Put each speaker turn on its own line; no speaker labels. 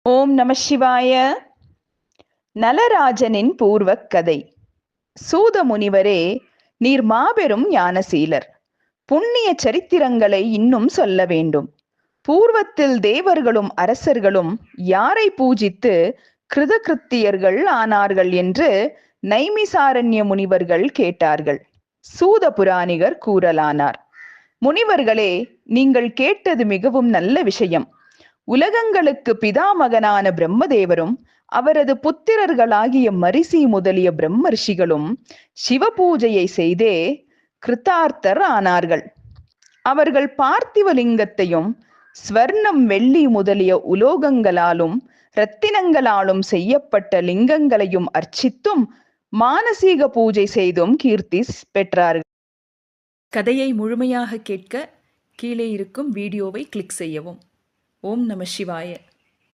ஓம் நம சிவாய. நலராஜனின் பூர்வக் கதை. சூத முனிவரே, நீர் மாபெரும் ஞானசீலர். புண்ணிய சரித்திரங்களை இன்னும் சொல்ல வேண்டும். பூர்வத்தில் தேவர்களும் அரசர்களும் யாரை பூஜித்து கிருதகிருத்தியர்கள் ஆனார்கள் என்று நைமிசாரண்ய முனிவர்கள் கேட்டார்கள். சூத புராணிகர் கூறலானார். முனிவர்களே, நீங்கள் கேட்டது மிகவும் நல்ல விஷயம். உலகங்களுக்கு பிதாமகனான பிரம்மதேவரும் அவரது புத்திரர்களாகிய மரிசி முதலிய பிரம்மர்ஷிகளும் சிவபூஜையை செய்தே கிருத்தார்த்தர் ஆனார்கள். அவர்கள் பார்த்திவலிங்கத்தையும் ஸ்வர்ணம், வெள்ளி முதலிய உலோகங்களாலும் இரத்தினங்களாலும் செய்யப்பட்ட லிங்கங்களையும் அர்ச்சித்தும் மானசீக பூஜை செய்தும் கீர்த்தி பெற்றார்கள்.
கதையை முழுமையாக கேட்க கீழே இருக்கும் வீடியோவை கிளிக் செய்யவும். ஓம் நம சிவாய.